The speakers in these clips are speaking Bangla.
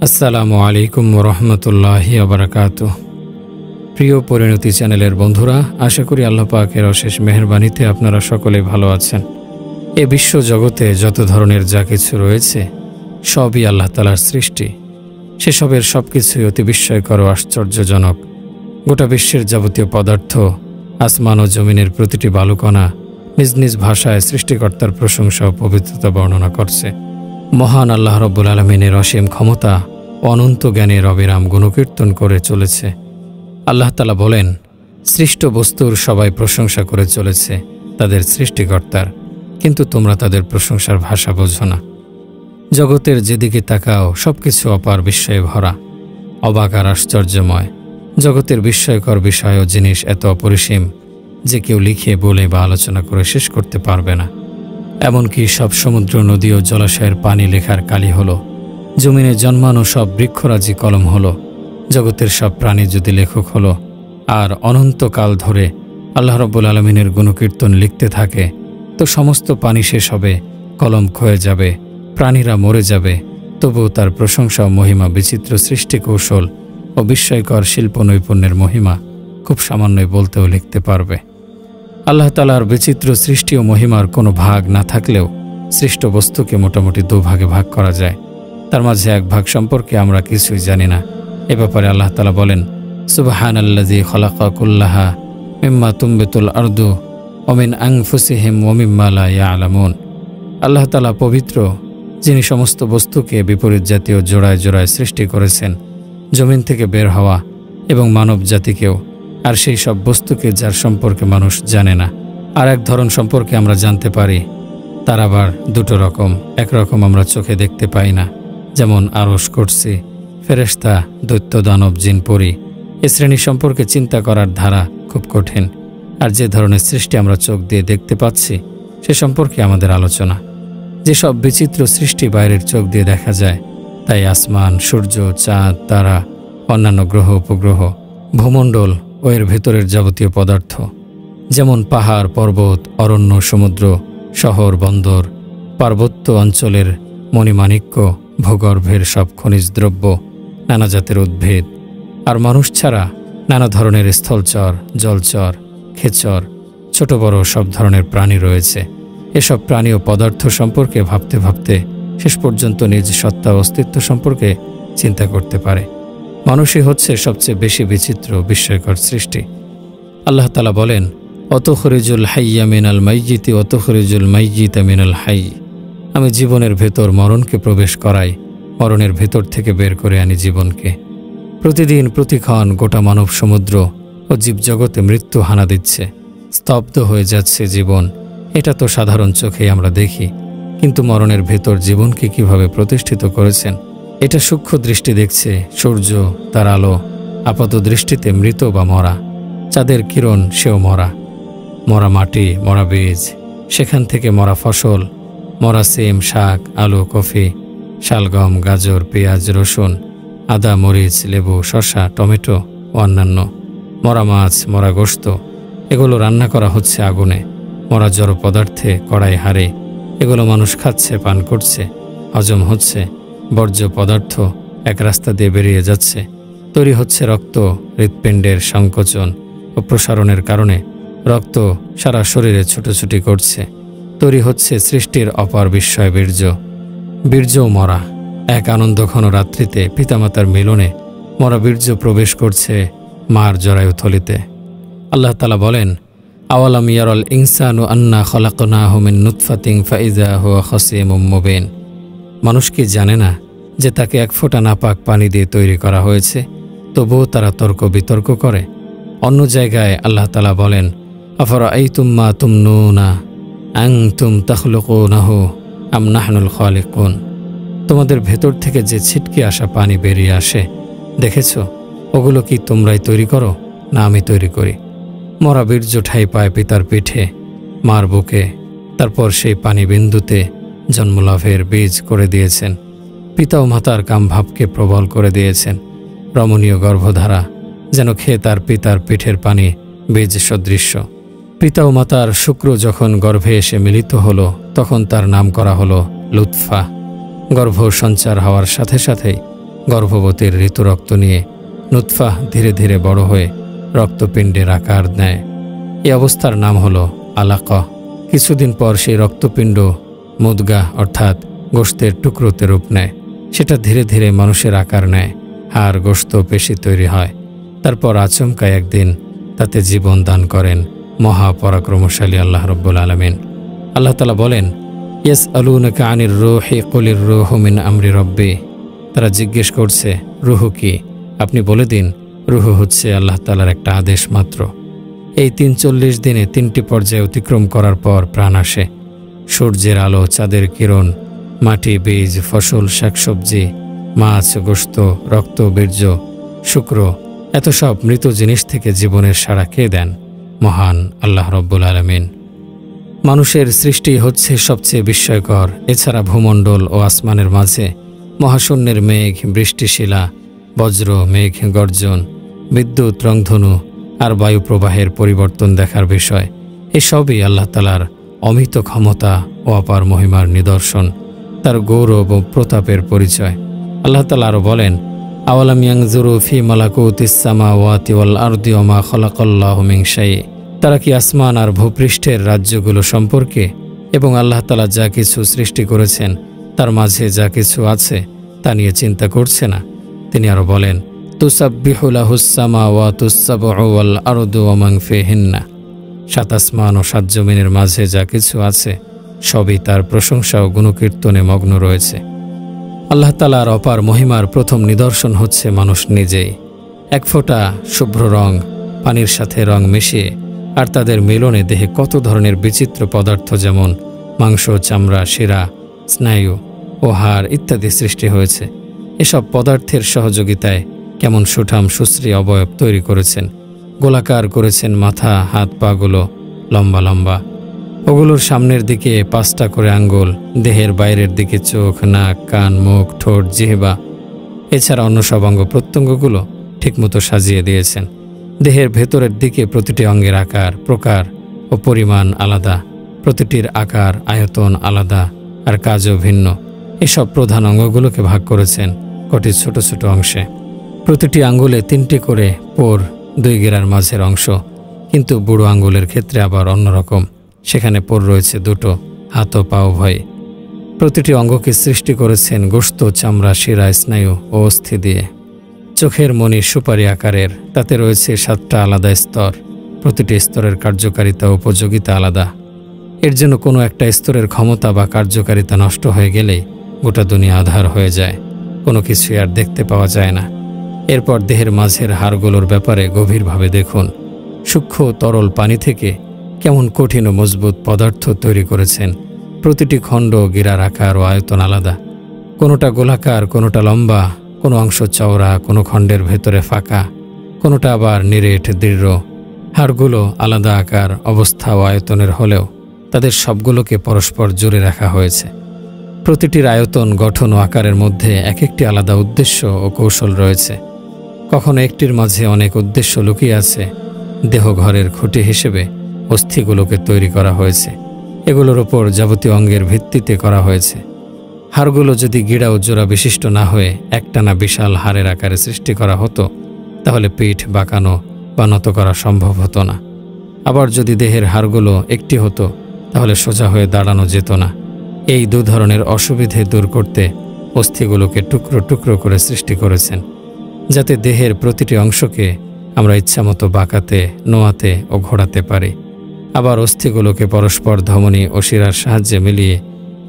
আসসালামু আলাইকুম ওরহমতুল্লাহি ওয়াবারাকাতুহ। প্রিয় পরিণতি চ্যানেলের বন্ধুরা, আশা করি আল্লাহ পাকের অশেষ মেহেরবানিতে আপনারা সকলে ভালো আছেন। এ বিশ্ব জগতে যত ধরনের যা কিছু রয়েছে সবই আল্লাহ তাআলার সৃষ্টি। সেসবের সব কিছুই অতি বিস্ময়কর ও আশ্চর্যজনক। গোটা বিশ্বের যাবতীয় পদার্থ, আসমান ও জমিনের প্রতিটি বালুকণা নিজ নিজ ভাষায় সৃষ্টিকর্তার প্রশংসা ও পবিত্রতা বর্ণনা করছে। মহান আল্লাহ রব্বুল আলামিনের অসীম ক্ষমতা ও অনন্ত জ্ঞানের অবিরাম গুণকীর্তন করে চলেছে। আল্লাহ তাআলা বলেন, সৃষ্ট বস্তুর সবাই প্রশংসা করে চলেছে তাদের সৃষ্টিকর্তার, কিন্তু তোমরা তাদের প্রশংসার ভাষা বোঝো না। জগতের যেদিকে তাকাও সবকিছু অপার বিস্ময়ে ভরা, অবাক আর আশ্চর্যময়। জগতের বিস্ময়কর বিষয় ও জিনিস এত অপরিসীম যে কেউ লিখে বলে বা আলোচনা করে শেষ করতে পারবে না। এমনকি সব সমুদ্র, নদী ও জলাশয়ের পানি লেখার কালি হলো, জমিনে জন্মানো সব বৃক্ষরাজি কলম হলো, জগতের সব প্রাণী যদি লেখক হলো, আর অনন্তকাল ধরে আল্লাহ রব্বুল আলামিনের গুণকীর্তন লিখতে থাকে, তো সমস্ত পানি শেষ হবে, কলম ক্ষয়ে যাবে, প্রাণীরা মরে যাবে, তবুও তার প্রশংসা ও মহিমা, বিচিত্র সৃষ্টি কৌশল ও বিস্ময়কর শিল্প নৈপুণ্যের মহিমা খুব সামান্যই বলতে ও লিখতে পারবে। আল্লাহ তাআলার বিচিত্র সৃষ্টি ও মহিমার কোনো ভাগ না থাকলেও সৃষ্ট বস্তুকে মোটামুটি দুভাগে ভাগ করা যায়। তার মাঝে এক ভাগ সম্পর্কে আমরা কিছুই জানি না। এ ব্যাপারে আল্লাহ তাআলা বলেন, সুবহানাল্লাযী খালাকা কুল্লাহা মিম্মা তুমবিতুল আরদু ওয়া মিন আনফুসিহিম ওয়া মিম্মা লা ইয়ালামুন। আল্লাহ তাআলা পবিত্র, যিনি সমস্ত বস্তুকে বিপরীত জাতীয় জোড়ায় জোড়ায় সৃষ্টি করেছেন, জমিন থেকে বের হওয়া এবং মানব জাতিকেও, আর সেই সব বস্তুকে যার সম্পর্কে মানুষ জানে না। আর এক ধরন সম্পর্কে আমরা জানতে পারি, তার আবার দুটো রকম। একরকম আমরা চোখে দেখতে পাই না, যেমন আরশ, কুরসি, ফেরেশতা, দৈত্য, দানব, জিন, পরী। এ শ্রেণী সম্পর্কে চিন্তা করার ধারা খুব কঠিন। আর যে ধরনের সৃষ্টি আমরা চোখ দিয়ে দেখতে পাচ্ছি সে সম্পর্কে আমাদের আলোচনা। যেসব বিচিত্র সৃষ্টি বাইরের চোখ দিয়ে দেখা যায়, তাই আসমান, সূর্য, চাঁদ, তারা, অন্যান্য গ্রহ, উপগ্রহ, ভূমণ্ডল ও এর ভেতরের যাবতীয় পদার্থ, যেমন পাহাড়, পর্বত, অরণ্য, সমুদ্র, শহর, বন্দর, পার্বত্য অঞ্চলের মণিমাণিক্য, ভূগর্ভের সব খনিজ দ্রব্য, নানা জাতের উদ্ভিদ, আর মানুষ ছাড়া নানা ধরনের স্থলচর, জলচর, খেচর, ছোট বড় সব ধরনের প্রাণী রয়েছে। এসব প্রাণী ও পদার্থ সম্পর্কে ভাবতে ভাবতে শেষ পর্যন্ত নিজ সত্তা ও অস্তিত্ব সম্পর্কে চিন্তা করতে পারে। মানুষই হচ্ছে সবচেয়ে বেশি বিচিত্র, বিস্ময়কর সৃষ্টি। আল্লাহ তাআলা বলেন, অতুখরিজুল হাইয়্যা মিনাল মাইয়্যিতি ওয়াতুখরিজুল মাইয়্যিতা মিনাল হাইয়্য। আমি জীবনের ভেতর মরণকে প্রবেশ করাই, মরণের ভেতর থেকে বের করে আনি জীবনকে। প্রতিদিন প্রতিক্ষণ গোটা মানব সমুদ্র ও জীবজগতে মৃত্যু হানা দিচ্ছে, স্তব্ধ হয়ে যাচ্ছে জীবন। এটা তো সাধারণ চোখেই আমরা দেখি, কিন্তু মরণের ভেতর জীবনকে কিভাবে প্রতিষ্ঠিত করেছেন এটা সূক্ষ্ম দৃষ্টি দেখছে। সূর্য, তার আলো আপাত দৃষ্টিতে মৃত বা মরা, চাঁদের কিরণ সেও মরা, মরা মাটি, মরা বীজ, সেখান থেকে মরা ফসল, মরা সিম, শাক, আলু, কফি, শালগম, গাজর, পেঁয়াজ, রসুন, আদা, মরিচ, লেবু, শসা, টমেটো ও অন্যান্য, মরা মাছ, মরা গোশত, এগুলো রান্না করা হচ্ছে আগুনে, মরা জড় পদার্থে, কড়াই, হাড়ে, এগুলো মানুষ খাচ্ছে, পান করছে, হজম হচ্ছে। বর্জ্য পদার্থ এক রাস্তা দিয়ে বেরিয়ে যাচ্ছে, তৈরি হচ্ছে রক্ত। হৃৎপিণ্ডের সংকোচন ও প্রসারণের কারণে রক্ত সারা শরীরে ছুটোছুটি করছে, তৈরি হচ্ছে সৃষ্টির অপার বিস্ময় বীর্য। বীর্যও মরা। এক আনন্দঘন রাত্রিতে পিতামাতার মিলনে মরা বীর্য প্রবেশ করছে মার জরায়ুথলিতে। আল্লাহ তাআলা বলেন, আওয়ালাম ইয়ারাল ইনসানু আন্না খলাকনাহু মিন নুতফাতিন ফাইযা হুয়া খাসীমুম মুবিন। মানুষ কি জানে না যে তাকে এক ফোঁটা নাপাক পানি দিয়ে তৈরি করা হয়েছে? তবুও তারা তর্ক বিতর্ক করে। অন্য জায়গায় আল্লাহ তাআলা বলেন, আফারাআইতুম মা তুমনুনা আনতুম তাখলুকুনাহু আম নাহনুল খালিকুন। তোমাদের ভেতর থেকে যে ছিটকে আসা পানি বেরিয়ে আসে, দেখেছো? ওগুলো কি তোমরাই তৈরি করো, না আমি তৈরি করি? মরা বীর্য ঠাঁই পায় পিতার পিঠে, মার বুকে, তারপর সেই পানি বিন্দুতে জন্মলাভের বীজ করে দিয়েছেন। পিতা ও মাতার কামভাবকে প্রবল করে দিয়েছেন। রমণীয় গর্ভধারা যেন খেয়ে তার পিতার পিঠের পানি বীজ সদৃশ্য। পিতা ও মাতার শুক্র যখন গর্ভে এসে মিলিত হলো, তখন তার নাম করা হলো লুৎফা। গর্ভ সঞ্চার হওয়ার সাথে সাথেই গর্ভবতীর ঋতুরক্ত নিয়ে নুতফা ধীরে ধীরে বড় হয়ে রক্তপিণ্ডের আকার নেয়। এই অবস্থার নাম হলো আলাকা। কিছুদিন পর সেই রক্তপিণ্ড মুদগা অর্থাৎ গোশতের টুকরোতে রূপ নেয়। সেটা ধীরে ধীরে মানুষের আকার নেয়, হাড় গোশত পেশি তৈরি হয়। তারপর আচমকা একদিন তাতে জীবন দান করেন মহাপরাক্রমশালী আল্লাহ রব্বুল আলামিন। আল্লাহ তাআলা বলেন, ইয়াসআলুনাকা আনির রূহি কুলির রূহু মিন আমরি রব্বি। তারা জিজ্ঞেস করছে রূহ কি? আপনি বলে দিন, রূহ হচ্ছে আল্লাহ তাআলার একটা আদেশ মাত্র। এই 43 দিনে 3টি পর্যায়ে অতিক্রম করার পর প্রাণ আসে। সূর্যের আলো, চাঁদের কিরণ, মাটি, বীজ, ফসল, শাকসবজি, মাছ, গোশত, রক্ত, বীর্য, শুক্র, এত সব মৃত জিনিস থেকে জীবনের সাড়া কে দেন? মহান আল্লাহ রব্বুল আলামিন। মানুষের সৃষ্টি হচ্ছে সবচেয়ে বিস্ময়কর। এছাড়া ভূমণ্ডল ও আসমানের মাঝে মহাশূন্যের মেঘ, বৃষ্টিশিলা, বজ্র, মেঘ গর্জন, বিদ্যুৎ, রংধনু আর বায়ু প্রবাহের পরিবর্তন দেখার বিষয়। এসবই আল্লাহ তাআলার অমিত ক্ষমতা ও অপার মহিমার নিদর্শন, তার গৌরব ও প্রতাপের পরিচয়। আল্লাহ তাআলা আরও বলেন, আওয়ালাম ইয়ানজুরু ফি মালাকুতিস সামাওয়াতি ওয়াল আরদি ওয়া মা খালাকাল্লাহু মিন শাই। তারা কি আসমান আর ভূপৃষ্ঠের রাজ্যগুলো সম্পর্কে এবং আল্লাহ তাআলা যা কিছু সৃষ্টি করেছেন তার মাঝে যা কিছু আছে তা নিয়ে চিন্তা করছে না? তিনি আরও বলেন, তুসাব্বিহু লাহুস সামাওয়াতুস সাবউ ওয়াল আরদু ওয়া মান ফিহিন্না। 7 আসমান ও 7 জমিনের মাঝে যা কিছু আছে সবই তার প্রশংসা ও গুণকীর্তনে মগ্ন রয়েছে। আল্লাহ তাআলার অপার মহিমার প্রথম নিদর্শন হচ্ছে মানুষ নিজেই। এক ফোঁটা শুভ্র রং পানির সাথে রং মিশিয়ে আর তাদের মিলনে দেহে কত ধরনের বিচিত্র পদার্থ যেমন মাংস, চামড়া, শিরা, স্নায়ু ও হাড় ইত্যাদি সৃষ্টি হয়েছে। এসব পদার্থের সহযোগিতায় কেমন সুঠাম সুশ্রী অবয়ব তৈরি করেছেন, গোলাকার করেছেন মাথা, হাত পাগুলো লম্বা লম্বা। ওগুলোর সামনের দিকে 5টা করে আঙ্গুল, দেহের বাইরের দিকে চোখ, নাক, কান, মুখ, ঠোঁট, জিহ্বা, এছাড়া অন্য সব অঙ্গ প্রত্যঙ্গগুলো ঠিকমতো সাজিয়ে দিয়েছেন। দেহের ভেতরের দিকে প্রতিটি অঙ্গের আকার, প্রকার ও পরিমাণ আলাদা, প্রতিটির আকার, আয়তন আলাদা আর কাজও ভিন্ন। এসব প্রধান অঙ্গগুলোকে ভাগ করেছেন কটি ছোট ছোট অংশে। প্রতিটি আঙ্গুলে 3টি করে পোর, 2 গেরার মাঝের অংশ। কিন্তু বুড়ো আঙ্গুলের ক্ষেত্রে আবার অন্যরকম, সেখানে পোর রয়েছে 2টো, হাত ও পা উভয়। প্রতিটি অঙ্গকে সৃষ্টি করেছেন গোশত, চামড়া, শিরা, স্নায়ু ও অস্থি দিয়ে। চোখের মণি সুপারি আকারের, তাতে রয়েছে 7টা আলাদা স্তর। প্রতিটি স্তরের কার্যকারিতা ও উপযোগিতা আলাদা। এর জন্য কোনো একটা স্তরের ক্ষমতা বা কার্যকারিতা নষ্ট হয়ে গেলেই গোটা দুনিয়া আধার হয়ে যায়, কোনো কিছুই আর দেখতে পাওয়া যায় না। এরপর দেহের মাঝের হাড়গুলোর ব্যাপারে গভীরভাবে দেখুন। সূক্ষ্ম তরল পানি থেকে কেমন কঠিন ও মজবুত পদার্থ তৈরি করেছেন। প্রতিটি খণ্ড, গিরার আকার ও আয়তন আলাদা। কোনোটা গোলাকার, কোনোটা লম্বা, কোনো অংশ চওড়া, কোনো খণ্ডের ভেতরে ফাঁকা, কোনোটা আবার নিরেট দৃঢ়। হাড়গুলো আলাদা আকার, অবস্থা ও আয়তনের হলেও তাদের সবগুলোকে পরস্পর জুড়ে রাখা হয়েছে। প্রতিটির আয়তন, গঠন ও আকারের মধ্যে এক একটি আলাদা উদ্দেশ্য ও কৌশল রয়েছে। কখনো একটির মাঝে অনেক উদ্দেশ্য লুকিয়ে আছে। দেহঘরের খুঁটি হিসেবে অস্থিগুলোকে তৈরি করা হয়েছে। এগুলোর ওপর যাবতীয় অঙ্গের ভিত্তিতে করা হয়েছে। হাড়গুলো যদি গিড়া ও জোড়া বিশিষ্ট না হয়ে একটানা বিশাল হাড়ের আকারে সৃষ্টি করা হতো তাহলে পিঠ বাঁকানো বা নত করা সম্ভব হতো না। আবার যদি দেহের হাড়গুলো একটি হতো তাহলে সোজা হয়ে দাঁড়ানো যেত না। এই 2 ধরনের অসুবিধে দূর করতে অস্থিগুলোকে টুকরো টুকরো করে সৃষ্টি করেছেন, যাতে দেহের প্রতিটি অংশকে আমরা ইচ্ছামতো বাঁকাতে, নোয়াতে ও ঘোরাতে পারি। আবার অস্থিগুলোকে পরস্পর ধমনী ও শিরার সাহায্যে মিলিয়ে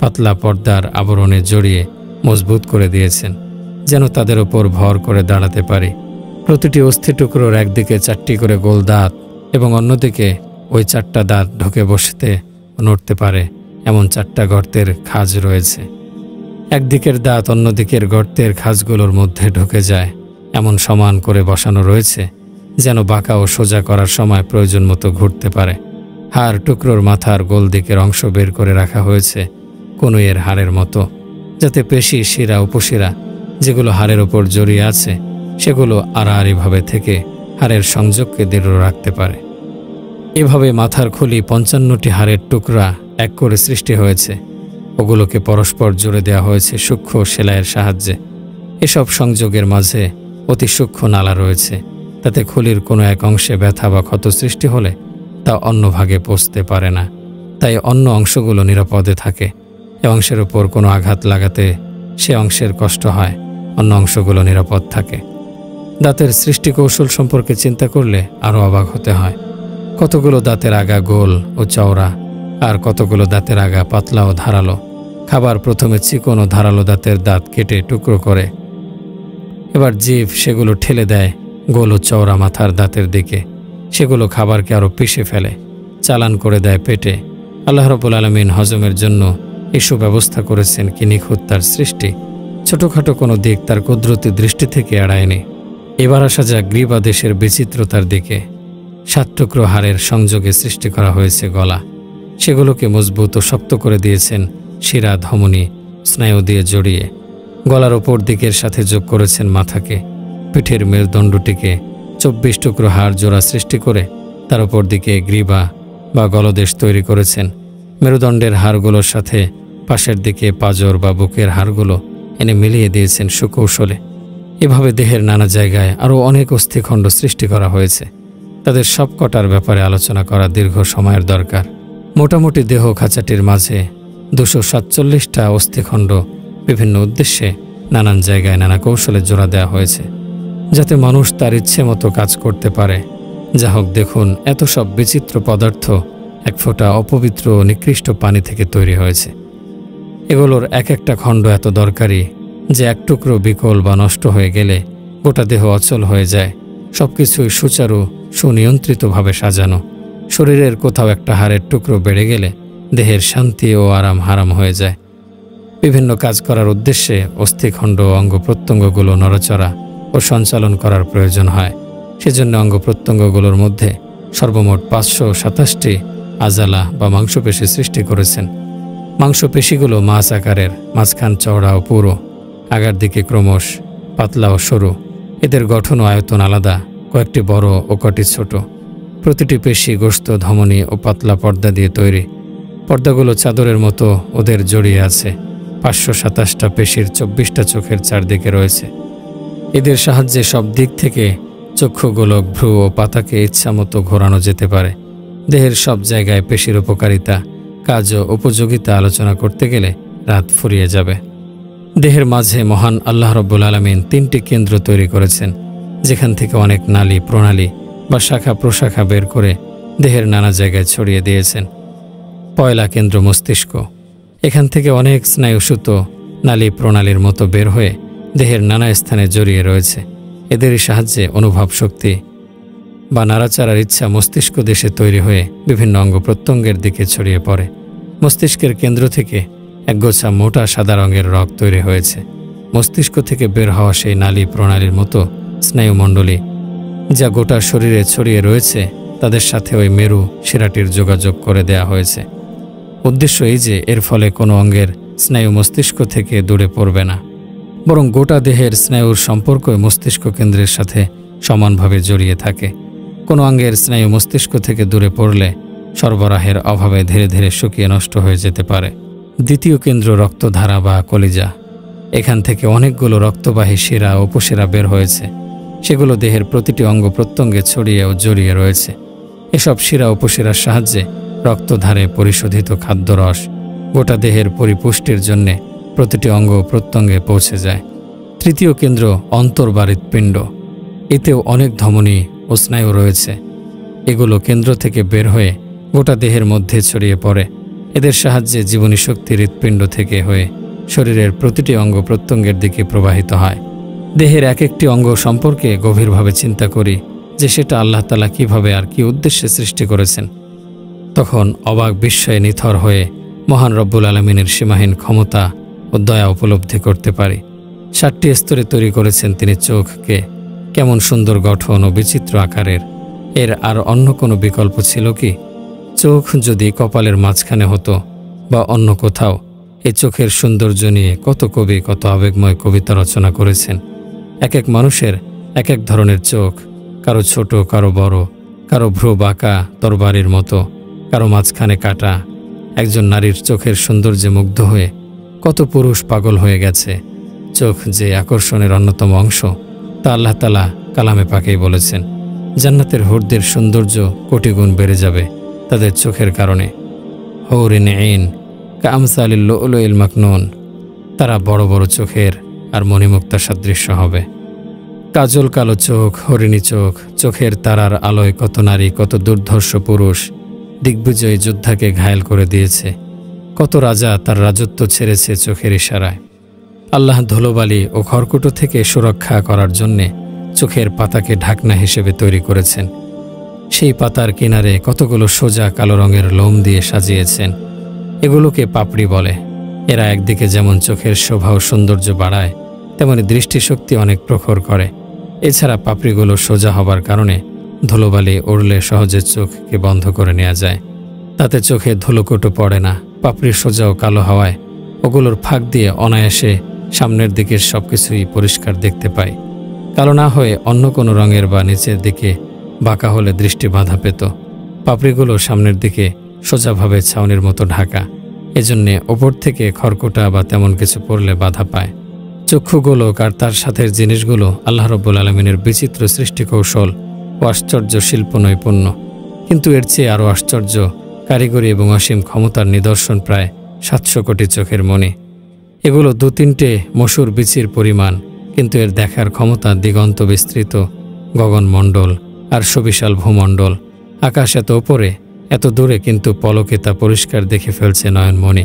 পাতলা পর্দার আবরণে জড়িয়ে মজবুত করে দিয়েছেন, যেন তাদের ওপর ভর করে দাঁড়াতে পারি। প্রতিটি অস্থি টুকরোর একদিকে 4টি করে গোল দাঁত এবং অন্যদিকে ওই 4টা দাঁত ঢুকে বসতে ও নড়তে পারে এমন 4টা গর্তের খাঁজ রয়েছে। একদিকের দাঁত অন্যদিকের গর্তের খাঁজগুলোর মধ্যে ঢুকে যায় এমন সমান করে বসানো রয়েছে যেন বাঁকা ও সোজা করার সময় প্রয়োজন মতো ঘুরতে পারে। হাড় টুকরোর মাথার গোল দিকের অংশ বের করে রাখা হয়েছে কনুইয়ের হাড়ের মতো, যাতে পেশি, শিরা, উপশিরা যেগুলো হাড়ের ওপর জড়িয়ে আছে সেগুলো আড়াআড়িভাবে থেকে হাড়ের সংযোগকে দৃঢ় রাখতে পারে। এভাবে মাথার খুলি 55টি হাড়ের টুকরা এক করে সৃষ্টি হয়েছে। ওগুলোকে পরস্পর জুড়ে দেওয়া হয়েছে সূক্ষ্ম সেলাইয়ের সাহায্যে। এসব সংযোগের মাঝে অতি সূক্ষ্ম নালা রয়েছে, তাতে খুলির কোনো এক অংশে ব্যথা বা ক্ষত সৃষ্টি হলে তা অন্য ভাগে পৌঁছতে পারে না, তাই অন্য অংশগুলো নিরাপদে থাকে। এ অংশের উপর কোনো আঘাত লাগাতে সে অংশের কষ্ট হয়, অন্য অংশগুলো নিরাপদ থাকে। দাঁতের সৃষ্টি কৌশল সম্পর্কে চিন্তা করলে আরও অবাক হতে হয়। কতগুলো দাঁতের আগা গোল ও চওড়া, আর কতগুলো দাঁতের আগা পাতলা ও ধারালো। খাবার প্রথমে চিকন ও ধারালো দাঁতের দাঁত কেটে টুকরো করে, এবার জিভ সেগুলো ঠেলে দেয় গোল ও চওড়া মাথার দাঁতের দিকে। সেগুলো খাবারকে আরও পিষে ফেলে, চালান করে দেয় পেটে। আল্লাহ রাব্বুল আলামিন হজমের জন্য এই সুব্যবস্থা করেছেন কি নিখুঁত তার সৃষ্টি। ছোটোখাটো কোনো দিক তার কুদরতি দৃষ্টি থেকে এড়ায়নি। এবার আসা যাক গ্রীবা দেশের বিচিত্রতার দিকে। 7 টুকরো হাড়ের সংযোগে সৃষ্টি করা হয়েছে গলা। সেগুলোকে মজবুত ও শক্ত করে দিয়েছেন শিরা, ধমনী, স্নায়ু দিয়ে জড়িয়ে। গলার ওপর দিকের সাথে যোগ করেছেন মাথাকে। পিঠের মেরুদণ্ডটিকে 24 টুকরো হাড় জোড়া সৃষ্টি করে তার ওপর দিকে গ্রীবা বা গলদেশ তৈরি করেছেন। মেরুদণ্ডের হাড়গুলোর সাথে পাশের দিকে পাঁজর বা বুকের হাড়গুলো এনে মিলিয়ে দিয়েছেন সুকৌশলে। এভাবে দেহের নানা জায়গায় আরও অনেক অস্থিখণ্ড সৃষ্টি করা হয়েছে। তাদের সব কটার ব্যাপারে আলোচনা করা দীর্ঘ সময়ের দরকার। মোটামুটি দেহ খাঁচাটির মাঝে 247টা অস্থিখণ্ড বিভিন্ন উদ্দেশ্যে নানান জায়গায় নানা কৌশলে জোড়া দেওয়া হয়েছে, যাতে মানুষ তার ইচ্ছে মতো কাজ করতে পারে। যা হোক, দেখুন, এত সব বিচিত্র পদার্থ এক ফোঁটা অপবিত্র ও নিকৃষ্ট পানি থেকে তৈরি হয়েছে। এগুলোর এক একটা খণ্ড এত দরকারি যে এক টুকরো বিকল বা নষ্ট হয়ে গেলে গোটা দেহ অচল হয়ে যায়। সব কিছুই সুচারু সুনিয়ন্ত্রিতভাবে সাজানো। শরীরের কোথাও একটা হাড়ের টুকরো বেড়ে গেলে দেহের শান্তি ও আরাম হারাম হয়ে যায়। বিভিন্ন কাজ করার উদ্দেশ্যে অস্থিখণ্ড ও অঙ্গ প্রত্যঙ্গগুলো নড়াচড়া ও সঞ্চালন করার প্রয়োজন হয়। সেজন্য অঙ্গ প্রত্যঙ্গগুলোর মধ্যে সর্বমোট 527টি আজালা বা মাংসপেশি সৃষ্টি করেছেন। মাংসপেশিগুলো মাছ আকারের, মাঝখান চওড়া ও পুরো, আগার দিকে ক্রমশ পাতলা ও সরু। এদের গঠন ও আয়তন আলাদা, কয়েকটি বড় ও কটি ছোট। প্রতিটি পেশি গোশত, ধমনী ও পাতলা পর্দা দিয়ে তৈরি। পর্দাগুলো চাদরের মতো ওদের জড়িয়ে আছে। 527টা পেশির 24টা চোখের চারদিকে রয়েছে। এদের সাহায্যে সব দিক থেকে চক্ষু, গোলক, ভ্রু ও পাতাকে ইচ্ছামতো ঘোরানো যেতে পারে। দেহের সব জায়গায় পেশির উপকারিতা, কাজ ও উপযোগিতা আলোচনা করতে গেলে রাত ফুরিয়ে যাবে। দেহের মাঝে মহান আল্লাহ রাব্বুল আলামিন 3টি কেন্দ্র তৈরি করেছেন, যেখান থেকে অনেক নালী, প্রণালী বা শাখা প্রশাখা বের করে দেহের নানা জায়গায় ছড়িয়ে দিয়েছেন। পয়লা কেন্দ্র মস্তিষ্ক। এখান থেকে অনেক স্নায়ুসূত নালী প্রণালীর মতো বের হয়ে দেহের নানা স্থানে জড়িয়ে রয়েছে। এদেরই সাহায্যে অনুভব শক্তি বা নাড়াচাড়ার ইচ্ছা মস্তিষ্ক দেশে তৈরি হয়ে বিভিন্ন অঙ্গ প্রত্যঙ্গের দিকে ছড়িয়ে পড়ে। মস্তিষ্কের কেন্দ্র থেকে একগোছা মোটা সাদা রঙের রগ তৈরি হয়েছে। মস্তিষ্ক থেকে বের হওয়া সেই নালী প্রণালীর মতো স্নায়ুমণ্ডলী যা গোটা শরীরে ছড়িয়ে রয়েছে, তাদের সাথে ওই মেরু শিরাটির যোগাযোগ করে দেয়া হয়েছে। উদ্দেশ্য এই যে এর ফলে কোনো অঙ্গের স্নায়ু মস্তিষ্ক থেকে দূরে পড়বে না, বরং গোটা দেহের স্নায়ুর সম্পর্ক মস্তিষ্ক কেন্দ্রের সাথে সমানভাবে জড়িয়ে থাকে। কোনো অঙ্গের স্নায়ু মস্তিষ্ক থেকে দূরে পড়লে সরবরাহের অভাবে ধীরে ধীরে শুকিয়ে নষ্ট হয়ে যেতে পারে। দ্বিতীয় কেন্দ্র রক্তধারা বা কলিজা। এখান থেকে অনেকগুলো রক্তবাহী শিরা ও উপশিরা বের হয়েছে। সেগুলো দেহের প্রতিটি অঙ্গ প্রত্যঙ্গে ছড়িয়ে ও জড়িয়ে রয়েছে। এসব শিরা উপশিরার সাহায্যে রক্তধারে পরিশোধিত খাদ্যরস গোটা দেহের পরিপুষ্টির জন্যে প্রতিটি অঙ্গ প্রত্যঙ্গে পৌঁছে যায়। তৃতীয় কেন্দ্র অন্তর বা হৃৎপিণ্ড। এতেও অনেক ধমনী ও স্নায়ু রয়েছে। এগুলো কেন্দ্র থেকে বের হয়ে গোটা দেহের মধ্যে ছড়িয়ে পড়ে। এদের সাহায্যে জীবনী শক্তি হৃৎপিণ্ড থেকে হয়ে শরীরের প্রতিটি অঙ্গ প্রত্যঙ্গের দিকে প্রবাহিত হয়। দেহের এক একটি অঙ্গ সম্পর্কে গভীরভাবে চিন্তা করি যে সেটা আল্লাহ তাআলা কীভাবে আর কী উদ্দেশ্যে সৃষ্টি করেছেন, তখন অবাক বিস্ময়ে নিথর হয়ে মহান রব্বুল আলামিনের সীমাহীন ক্ষমতা ও দয়া উপলব্ধি করতে পারি। 7টি স্তরে তৈরি করেছেন তিনি চোখকে। কেমন সুন্দর গঠন ও বিচিত্র আকারের! এর আর অন্য কোনো বিকল্প ছিল কি? চোখ যদি কপালের মাঝখানে হতো বা অন্য কোথাও, এই চোখের সৌন্দর্য নিয়ে কত কবি কত আবেগময় কবিতা রচনা করেছেন। এক এক মানুষের এক এক ধরনের চোখ, কারো ছোট, কারো বড়, কারো ভ্রু বাঁকা তরবারির মতো, কারো মাঝখানে কাটা। একজন নারীর চোখের সৌন্দর্যে মুগ্ধ হয়ে কত পুরুষ পাগল হয়ে গেছে। চোখ যে আকর্ষণের অন্যতম অংশ তা আল্লাহ তাআলা কালামে পাকেই বলেছেন। জান্নাতের হুরদের সৌন্দর্য কোটি গুণ বেড়ে যাবে তাদের চোখের কারণে। হৌরিন আইন কামসালিল লুলুইল মাকনুন, তারা বড় বড় চোখের আর মণিমুক্তা সাদৃশ্য হবে। কাজল কালো চোখ, হরিণী চোখ, চোখের তারার আলোয় কত নারী, কত দুর্ধর্ষ পুরুষ দিগ্বিজয়ী যোদ্ধাকে ঘায়েল করে দিয়েছে। কত রাজা তার রাজত্ব ছেড়েছে চোখের ইশারায়। আল্লাহ ধুলোবালি ও খড়কুটো থেকে সুরক্ষা করার জন্যে চোখের পাতাকে ঢাকনা হিসেবে তৈরি করেছেন। সেই পাতার কিনারে কতগুলো সোজা কালো রঙের লোম দিয়ে সাজিয়েছেন। এগুলোকে পাপড়ি বলে। এরা একদিকে যেমন চোখের শোভা ও সৌন্দর্য বাড়ায়, তেমনি দৃষ্টিশক্তি অনেক প্রখর করে। এছাড়া পাপড়িগুলো সোজা হবার কারণে ধুলোবালি উড়লে সহজে চোখকে বন্ধ করে নেওয়া যায়। তাতে চোখে ধুলোকুটো পড়ে না। পাপড়ি সোজা ও কালো হওয়ায় ওগুলোর ফাঁক দিয়ে অনায়াসে সামনের দিকের সব কিছুই পরিষ্কার দেখতে পাই। কালো না হয়ে অন্য কোনো রঙের বা নিচের দিকে বাঁকা হলে দৃষ্টি বাধা পেত। পাপড়িগুলো সামনের দিকে সোজাভাবে ছাউনির মতো ঢাকা, এজন্যে ওপর থেকে খড়কুটা বা তেমন কিছু পড়লে বাধা পায়। চক্ষুগোলক আর তার সাথের জিনিসগুলো আল্লাহ রাব্বুল আলামিনের বিচিত্র সৃষ্টি কৌশল ও আশ্চর্য শিল্প নৈপুণ্য। কিন্তু এর চেয়ে আরও আশ্চর্য কারিগরি এবং অসীম ক্ষমতার নিদর্শন প্রায় 700 কোটি চোখের মণি। এগুলো 2-3টে মসুর বিচির পরিমাণ, কিন্তু এর দেখার ক্ষমতা দিগন্ত বিস্তৃত গগনমণ্ডল আর সুবিশাল ভূমণ্ডল। আকাশ এত ওপরে, এত দূরে, কিন্তু পলকে তা পরিষ্কার দেখে ফেলছে নয়নমণি।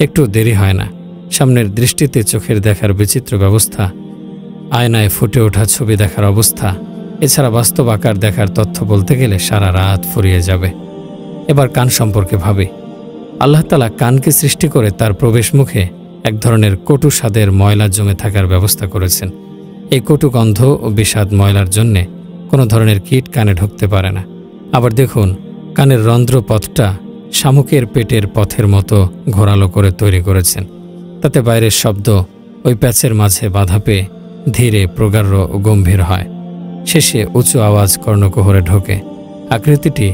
একটু দেরি হয় না। সামনের দৃষ্টিতে চোখের দেখার বিচিত্র ব্যবস্থা, আয়নায় ফুটে ওঠা ছবি দেখার অবস্থা, এছাড়া বাস্তব আকার দেখার তথ্য বলতে গেলে সারা রাত ফুরিয়ে যাবে। এবার কান সম্পর্কে ভাবি। আল্লাহ তাআলা কানকে সৃষ্টি করে তার প্রবেশ মুখে এক ধরনের কটু স্বাদের ময়লা জমে থাকার ব্যবস্থা করেছেন। এই কটু গন্ধ ও বিষাদ ময়লার জন্যে কোনো ধরনের কীট কানে ঢুকতে পারে না। আবার দেখুন, কানের রন্ধ্রপথটা শামুকের পেটের পথের মতো ঘোরালো করে তৈরি করেছেন। তাতে বাইরের শব্দ ওই প্যাচের মাঝে বাধা পেয়ে ধীরে, প্রগাঢ় ও গম্ভীর হয়। শেষে উঁচু আওয়াজ কর্ণকুহরে ঢোকে। আকৃতিটি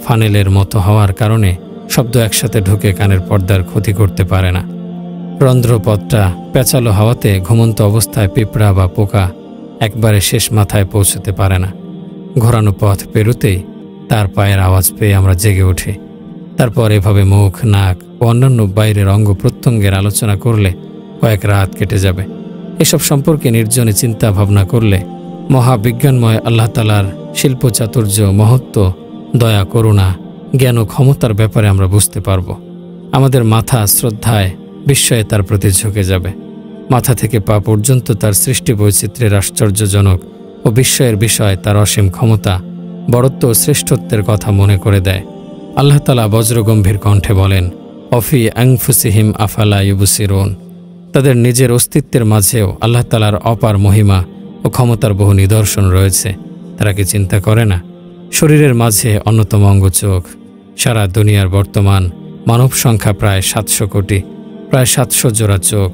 ফানেলের মতো হওয়ার কারণে শব্দ একসাথে ঢুকে কানের পর্দার ক্ষতি করতে পারে না। রন্ধ্রপথটা পেঁচালো হওয়াতে ঘুমন্ত অবস্থায় পিঁপড়া বা পোকা একবারে শেষ মাথায় পৌঁছতে পারে না। ঘোরানো পথ পেরুতেই তার পায়ের আওয়াজ পেয়ে আমরা জেগে উঠি। তারপর এভাবে মুখ, নাক ও অন্যান্য বাইরের অঙ্গ প্রত্যঙ্গের আলোচনা করলে কয়েক রাত কেটে যাবে। এসব সম্পর্কে নির্জনে চিন্তা ভাবনা করলে মহাবিজ্ঞানময় আল্লাহ তাআলার শিল্প চাতুর্য, মহত্ব, দয়া, করুণা, জ্ঞান ও ক্ষমতার ব্যাপারে আমরা বুঝতে পারব। আমাদের মাথা শ্রদ্ধায়, বিস্ময়ে তার প্রতি ঝুঁকে যাবে। মাথা থেকে পা পর্যন্ত তার সৃষ্টি বৈচিত্র্যের আশ্চর্যজনক ও বিস্ময়ের বিষয় তার অসীম ক্ষমতা, বড়ত্ব ও শ্রেষ্ঠত্বের কথা মনে করে দেয়। আল্লাহ তাআলা বজ্রগম্ভীর কণ্ঠে বলেন, অফি আনফুসিহিম আফালা ইউবসিরুন। তাদের নিজের অস্তিত্বের মাঝেও আল্লাহ তাআলার অপার মহিমা ও ক্ষমতার বহু নিদর্শন রয়েছে। তারা কি চিন্তা করে না? শরীরের মাঝে অন্যতম অঙ্গ চোখ। সারা দুনিয়ার বর্তমান মানব সংখ্যা প্রায় 700 কোটি। প্রায় 700 জোড়া চোখ।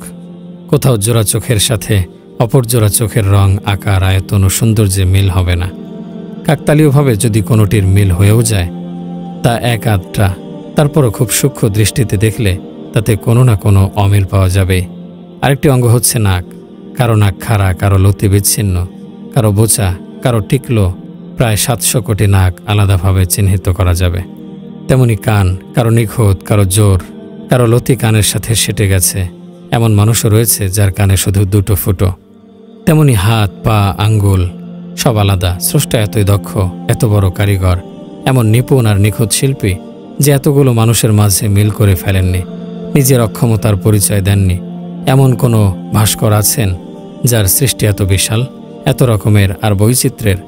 কোথাও জোড়া চোখের সাথে অপর জোড়া চোখের রং, আকার, আয়তন ও সৌন্দর্যে মিল হবে না। কাকতালীয়ভাবে যদি কোনোটির মিল হয়েও যায়, তা এক আধটা। তারপরও খুব সূক্ষ্ম দৃষ্টিতে দেখলে তাতে কোনো না কোনো অমিল পাওয়া যাবে। আরেকটি অঙ্গ হচ্ছে নাক। কারো নাক খাড়া, কারো লতি বিচ্ছিন্ন, কারো বোচা, কারো টিকলো। প্রায় 700 কোটি নাক আলাদাভাবে চিহ্নিত করা যাবে। তেমনি কান, কারো নিখুঁত, কারো জোর, কারো লতি কানের সাথে সেটে গেছে। এমন মানুষও রয়েছে যার কানে শুধু 2টো ফুটো। তেমনি হাত, পা, আঙ্গুল সব আলাদা। স্রষ্টা এতই দক্ষ, এত বড় কারিগর, এমন নিপুণ আর নিখুঁত শিল্পী যে এতগুলো মানুষের মাঝে মিল করে ফেলেননি, নিজের অক্ষমতার পরিচয় দেননি। এমন কোনো ভাস্কর আছেন যার সৃষ্টি এত বিশাল, এত রকমের আর বৈচিত্র্যের?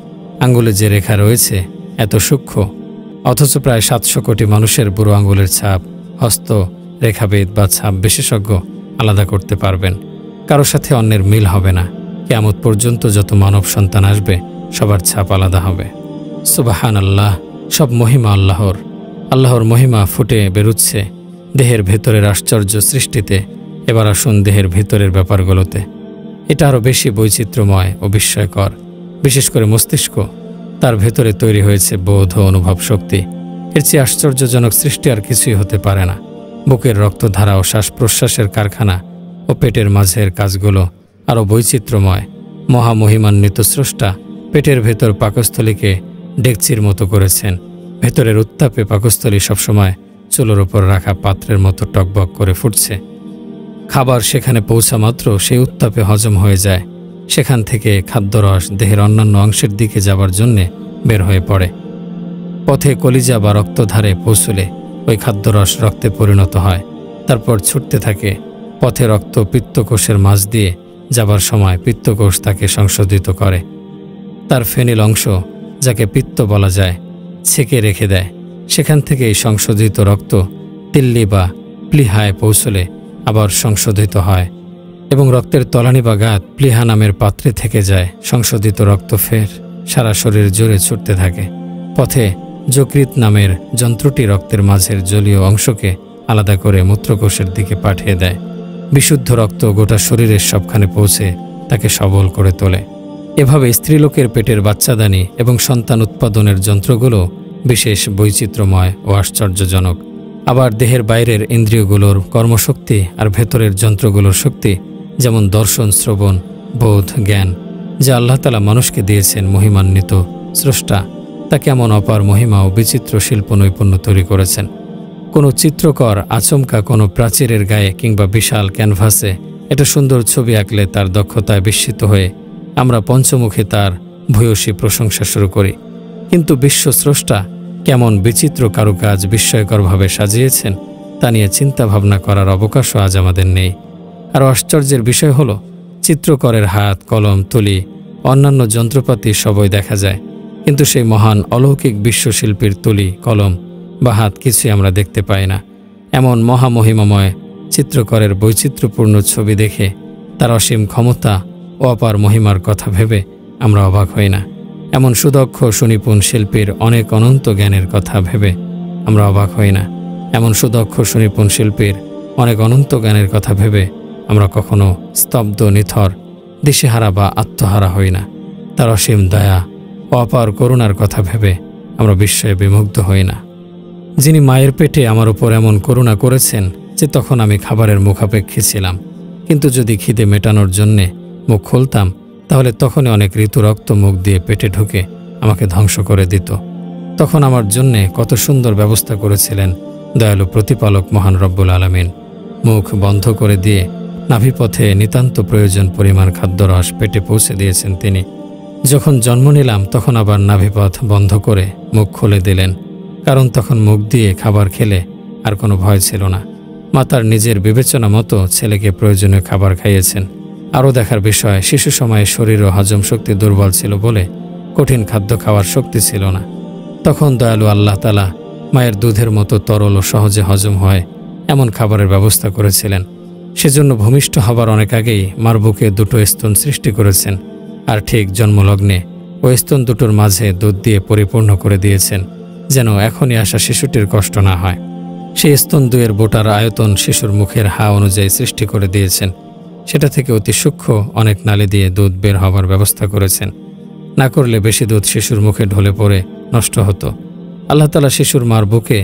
আঙ্গুলে যে রেখা রয়েছে এত সূক্ষ্ম, অথচ প্রায় 700 কোটি মানুষের বুড়ো আঙ্গুলের ছাপ হস্ত রেখাবিদ বা ছাপ বিশেষজ্ঞ আলাদা করতে পারবেন। কারো সাথে অন্যের মিল হবে না। কিয়ামত পর্যন্ত যত মানব সন্তান আসবে সবার ছাপ আলাদা হবে। সুবহানাল্লাহ, সব মহিমা আল্লাহর। আল্লাহর মহিমা ফুটে বেরুচ্ছে দেহের ভেতরের আশ্চর্য সৃষ্টিতে। এবার আসুন দেহের ভেতরের ব্যাপারগুলোতে। এটা আরও বেশি বৈচিত্র্যময় ও বিস্ময়কর। বিশেষ করে মস্তিষ্ক, তার ভেতরে তৈরি হয়েছে বোধ ও অনুভব শক্তি। এর চেয়ে আশ্চর্যজনক সৃষ্টি আর কিছুই হতে পারে না। বুকের রক্তধারা ও শ্বাস প্রশ্বাসের কারখানা ও পেটের মাঝের কাজগুলো আরও বৈচিত্র্যময়। মহামহিমান্বিত স্রষ্টা পেটের ভেতর পাকস্থলীকে ডেকচির মতো করেছেন। ভেতরের উত্তাপে পাকস্থলী সবসময় চুলোর ওপর রাখা পাত্রের মতো টকবক করে ফুটছে। খাবার সেখানে পৌঁছা মাত্র সেই উত্তাপে হজম হয়ে যায়। সেখান থেকে খাদ্যরস দেহের অন্যান্য অংশের দিকে যাবার জন্যে বের হয়ে পড়ে। পথে কলিজা বা রক্তধারে পৌঁছলে ওই খাদ্যরস রক্তে পরিণত হয়, তারপর ছুটতে থাকে। পথে রক্ত পিত্তকোষের মাঝ দিয়ে যাবার সময় পিত্তকোষ তাকে সংশোধিত করে। তার ফেনিল অংশ, যাকে পিত্ত বলা যায়, ছেঁকে রেখে দেয়। সেখান থেকে এই সংশোধিত রক্ত টিল্লি বা প্লিহায় পৌঁছলে আবার সংশোধিত হয় এবং রক্তের তলানি বা গাঁত প্লিহা নামের পাত্রে থেকে যায়। সংশোধিত রক্ত ফের সারা শরীর জুড়ে ছুটতে থাকে। পথে যকৃৎ নামের যন্ত্রটি রক্তের মাঝের জলীয় অংশকে আলাদা করে মূত্রকোষের দিকে পাঠিয়ে দেয়। বিশুদ্ধ রক্ত গোটা শরীরের সবখানে পৌঁছে তাকে সবল করে তোলে। এভাবে স্ত্রীলোকের পেটের বাচ্চাদানি এবং সন্তান উৎপাদনের যন্ত্রগুলো বিশেষ বৈচিত্র্যময় ও আশ্চর্যজনক। আবার দেহের বাইরের ইন্দ্রিয়গুলোর কর্মশক্তি আর ভেতরের যন্ত্রগুলোর শক্তি, যেমন দর্শন, শ্রবণ, বোধ, জ্ঞান, যা আল্লাহ তাআলা মানুষকে দিয়েছেন মহিমান্বিত স্রষ্টা, তা কেমন অপার মহিমা ও বিচিত্র শিল্প নৈপুণ্য তৈরি করেছেন। কোনো চিত্রকর আচমকা কোনো প্রাচীরের গায়ে কিংবা বিশাল ক্যানভাসে একটা সুন্দর ছবি আঁকলে তার দক্ষতায় বিস্মিত হয়ে আমরা পঞ্চমুখে তার ভূয়সী প্রশংসা শুরু করি। কিন্তু বিশ্বস্রষ্টা কেমন বিচিত্র কারুকাজ বিস্ময়করভাবে সাজিয়েছেন তা নিয়ে চিন্তা ভাবনা করার অবকাশও আজ আমাদের নেই। আর আশ্চর্যের বিষয় হলো, চিত্রকরের হাত, কলম, তুলি, অন্যান্য যন্ত্রপাতি সবই দেখা যায়, কিন্তু সেই মহান অলৌকিক বিশ্বশিল্পীর তুলি, কলম বা হাত কিছুই আমরা দেখতে পাই না। এমন মহামহিমাময় চিত্রকরের বৈচিত্র্যপূর্ণ ছবি দেখে তার অসীম ক্ষমতা ও অপার মহিমার কথা ভেবে আমরা অবাক হই না। এমন সুদক্ষ সুনিপুণ শিল্পীর অনেক অনন্ত জ্ঞানের কথা ভেবে আমরা অবাক হই না। এমন সুদক্ষ সুনিপুণ শিল্পীর অনেক অনন্ত জ্ঞানের কথা ভেবে আমরা কখনো স্তব্ধ, নিথর, দিশেহারা বা আত্মহারা হই না। তার অসীম দয়া ও অপার করুণার কথা ভেবে আমরা বিস্ময়ে বিমুগ্ধ হই না। যিনি মায়ের পেটে আমার উপর এমন করুণা করেছেন যে তখন আমি খাবারের মুখাপেক্ষী ছিলাম, কিন্তু যদি খিদে মেটানোর জন্যে মুখ খুলতাম তাহলে তখনই অনেক ঋতু রক্ত মুখ দিয়ে পেটে ঢুকে আমাকে ধ্বংস করে দিত। তখন আমার জন্যে কত সুন্দর ব্যবস্থা করেছিলেন দয়ালু প্রতিপালক মহান রব্বুল আলামিন। মুখ বন্ধ করে দিয়ে নাভিপথে নিতান্ত প্রয়োজন পরিমাণ খাদ্যরস পেটে পৌঁছে দিয়েছেন তিনি। যখন জন্ম নিলাম তখন আবার নাভিপথ বন্ধ করে মুখ খুলে দিলেন, কারণ তখন মুখ দিয়ে খাবার খেলে আর কোনো ভয় ছিল না। মাতার নিজের বিবেচনা মতো ছেলেকে প্রয়োজনীয় খাবার খাইয়েছেন। আরও দেখার বিষয়, শিশু সময়ে শরীর ও হজম শক্তি দুর্বল ছিল বলে কঠিন খাদ্য খাওয়ার শক্তি ছিল না। তখন দয়ালু আল্লাহ তাআলা মায়ের দুধের মতো তরল ও সহজে হজম হয় এমন খাবারের ব্যবস্থা করেছিলেন। সেজন্য ভূমিষ্ঠ হবার অনেক আগেই মার বুকে দুটো স্তন সৃষ্টি করেছেন, আর ঠিক জন্মলগ্নে ওই স্তন দুটোর মাঝে দুধ দিয়ে পরিপূর্ণ করে দিয়েছেন, যেন এখনই আসা শিশুটির কষ্ট না হয়। সেই স্তন দুয়ের বোটার আয়তন শিশুর মুখের হা অনুযায়ী সৃষ্টি করে দিয়েছেন। সেটা থেকে অতি সূক্ষ্ম অনেক নালী দিয়ে দুধ বের হবার ব্যবস্থা করেছেন। না করলে বেশি দুধ শিশুর মুখে ঢলে পড়ে নষ্ট হতো। আল্লাহ তাআলা শিশুর মার বুকে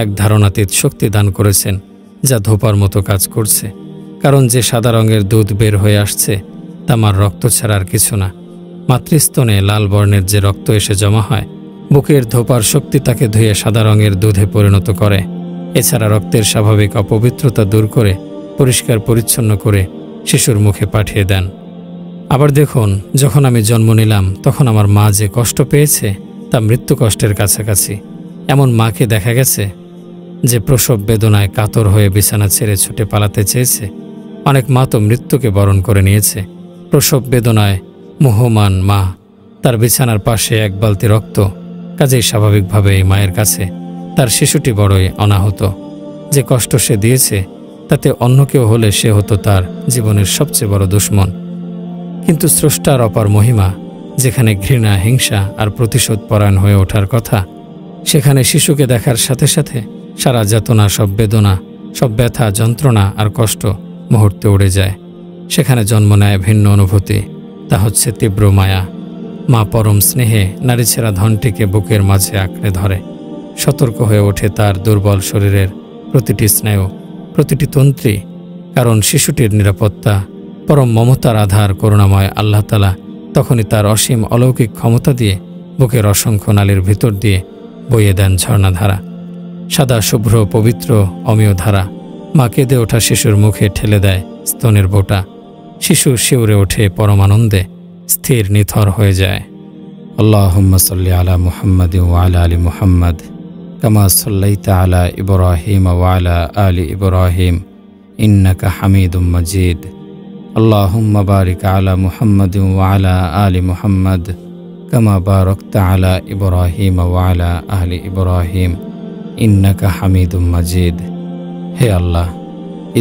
এক ধারণাতীত শক্তি দান করেছেন, যা ধোপার মতো কাজ করছে। কারণ যে সাদা রঙের দুধ বের হয়ে আসছে তা মার রক্ত ছাড়া আর কিছু না। মাতৃস্তনে লাল বর্ণের যে রক্ত এসে জমা হয়, বুকের ধোপার শক্তি তাকে ধুয়ে সাদা রঙের দুধে পরিণত করে। এছাড়া রক্তের স্বাভাবিক অপবিত্রতা দূর করে পরিষ্কার পরিচ্ছন্ন করে শিশুর মুখে পাঠিয়ে দেন। আবার দেখুন, যখন আমি জন্ম নিলাম তখন আমার মা যে কষ্ট পেয়েছে তা মৃত্যু কষ্টের কাছাকাছি। এমন মাকে দেখা গেছে যে প্রসব বেদনায় কাতর হয়ে বিছানা ছেড়ে ছুটে পালাতে চেয়েছে। অনেক মা তো মৃত্যুকে বরণ করে নিয়েছে। প্রসব বেদনায় মোহমান মা, তার বিছানার পাশে এক বালতি রক্ত। কাজেই স্বাভাবিকভাবে এই মায়ের কাছে তার শিশুটি বড়ই অনাহত। যে কষ্ট সে দিয়েছে তাতে অন্য কেউ হলে সে হতো তার জীবনের সবচেয়ে বড় দুশ্মন। কিন্তু স্রষ্টার অপার মহিমা, যেখানে ঘৃণা, হিংসা আর প্রতিশোধ পরায়ণ হয়ে ওঠার কথা, সেখানে শিশুকে দেখার সাথে সাথে সারা যাতনা, সব বেদনা, সব ব্যথা, যন্ত্রণা আর কষ্ট মুহূর্তে উড়ে যায়। সেখানে জন্ম নেয় ভিন্ন অনুভূতি, তা হচ্ছে তীব্র মায়া। মা পরম স্নেহে নারীছেঁড়া ধনটিকে বুকের মাঝে আঁকড়ে ধরে। সতর্ক হয়ে ওঠে তার দুর্বল শরীরের প্রতিটি স্নায়ু, প্রতিটি তন্ত্রী, কারণ শিশুটির নিরাপত্তা পরম মমতার আধার করুণাময় আল্লাহ তাআলা তখনই তার অসীম অলৌকিক ক্ষমতা দিয়ে বুকের অসংখ্য নালীর ভিতর দিয়ে বইয়ে দেন ঝর্ণাধারা, সাদা শুভ্র পবিত্র অমীয় ধারা। মা কেঁদে ওঠা শিশুর মুখে ঠেলে দেয় স্তনের বোটা। শিশু শিউরে ওঠে পরমানন্দে, স্থির নিথর হয়ে যায়। আল্লাহুম্মা সাল্লি আলা মুহাম্মাদিন ওয়া আলা আলি মুহাম্মাদ কামা সাল্লাইতা আলা ইব্রাহিম ওয়া আলা আলি ইব্রাহিম ইন্নাকা হামিদুম মাজিদ। আল্লাহুম্মা বারিক আলা মুহাম্মাদিন ওয়া আলা আলি মুহাম্মাদ কামা বারাকতা আলা ইব্রাহিম ওয়া আলা আলি ইব্রাহিম ইন্নাকা হামিদুম মাজিদ। হে আল্লাহ,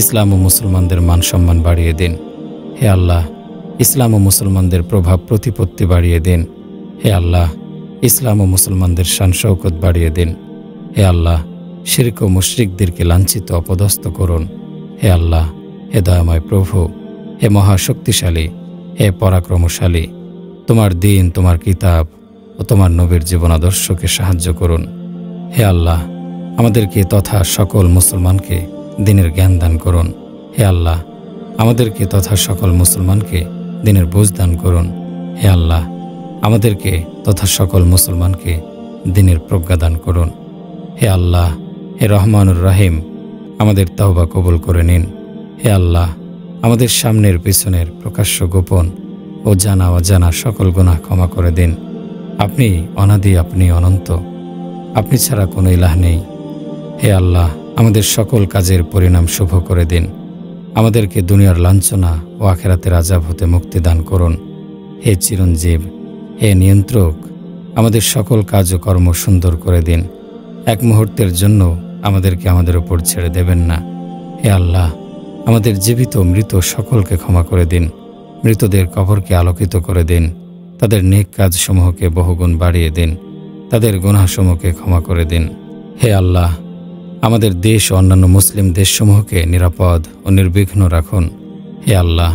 ইসলাম ও মুসলমানদের মান সম্মান বাড়িয়ে দিন। হে আল্লাহ, ইসলাম ও মুসলমানদের প্রভাব প্রতিপত্তি বাড়িয়ে দিন। হে আল্লাহ, ইসলাম ও মুসলমানদের শান শৌকত বাড়িয়ে দিন। হে আল্লাহ, শিরক ও মুশরিকদেরকে লাঞ্ছিত অপদস্থ করুন। হে আল্লাহ, হে দয়াময় প্রভু, হে মহাশক্তিশালী, হে পরাক্রমশালী, তোমার দিন, তোমার কিতাব ও তোমার নবীর জীবন আদর্শকে সাহায্য করুন। হে আল্লাহ, আমাদেরকে তথা সকল মুসলমানকে দিনের জ্ঞান দান করুন। হে আল্লাহ, আমাদেরকে তথা সকল মুসলমানকে দিনের বুঝ দান করুন। হে আল্লাহ, আমাদেরকে তথা সকল মুসলমানকে দিনের প্রজ্ঞা দান করুন। হে আল্লাহ, হে রহমানুর রাহিম, আমাদের তওবা কবুল করে নিন। হে আল্লাহ, আমাদের সামনের পিছনের প্রকাশ্য গোপন ও জানা অজানা সকল গুনাহ ক্ষমা করে দিন। আপনি অনাদি, আপনি অনন্ত, আপনি ছাড়া কোনো ইলাহ নেই। হে আল্লাহ, আমাদের সকল কাজের পরিণাম শুভ করে দিন। আমাদেরকে দুনিয়ার লাঞ্ছনা ও আখিরাতের আযাব হতে মুক্তি দান করুন। হে চিরঞ্জীব, হে নিয়ন্ত্রক, আমাদের সকল কাজ ও কর্ম সুন্দর করে দিন। এক মুহূর্তের জন্য আমাদেরকে আমাদের উপর ছেড়ে দেবেন না। হে আল্লাহ, আমাদের জীবিত মৃত সকলকে ক্ষমা করে দিন। মৃতদের কবরকে আলোকিত করে দিন। তাদের নেক কাজসমূহকে বহুগুণ বাড়িয়ে দিন। তাদের গুনাহসমূহকে ক্ষমা করে দিন। হে আল্লাহ, আমাদের দেশ ও অন্যান্য মুসলিম দেশসমূহকে নিরাপদ ও নির্বিঘ্ন রাখুন। হে আল্লাহ,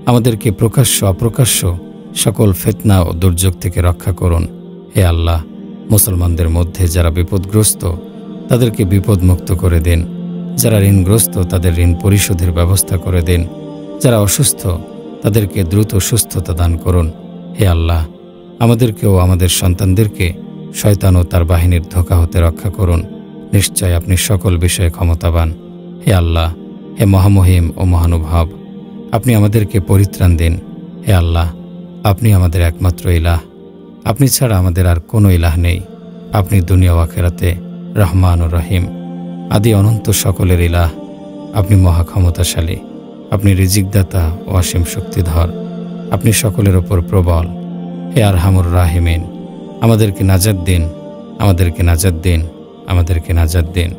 আমাদেরকে প্রকাশ্য অপ্রকাশ্য সকল ফিতনা ও দুর্যোগ থেকে রক্ষা করুন। হে আল্লাহ, মুসলমানদের মধ্যে যারা বিপদগ্রস্ত তাদেরকে বিপদমুক্ত করে দিন। যারা ঋণগ্রস্ত তাদের ঋণ পরিশোধের ব্যবস্থা করে দিন। যারা অসুস্থ তাদেরকে দ্রুত সুস্থতা দান করুন। হে আল্লাহ, আমাদেরকেও আমাদের সন্তানদেরকে শয়তান ও তার বাহিনীর ধোঁকা হতে রক্ষা করুন। নিশ্চয় আপনি সকল বিষয়ে ক্ষমতাবান। হে আল্লাহ, হে মহামহিম ও মহানুভব, আপনি আমাদেরকে পরিত্রাণ দিন। হে আল্লাহ, আপনি আমাদের একমাত্র ইলাহ। আপনি ছাড়া আমাদের আর কোনো ইলাহ নেই। আপনি দুনিয়া ও আখিরাতে রহমান ও রহিম, আদি অনন্ত সকলের ইলাহ। আপনি মহাক্ষমতাশালী, আপনি রিজিকদাতা ও অসীম শক্তিধর, আপনি সকলের ওপর প্রবল। হে আরহামুর রাহিমিন, আমাদেরকে নাজাত দিন, আমাদেরকে নাজাত দিন, আমাদেরকে নাজাত দিন।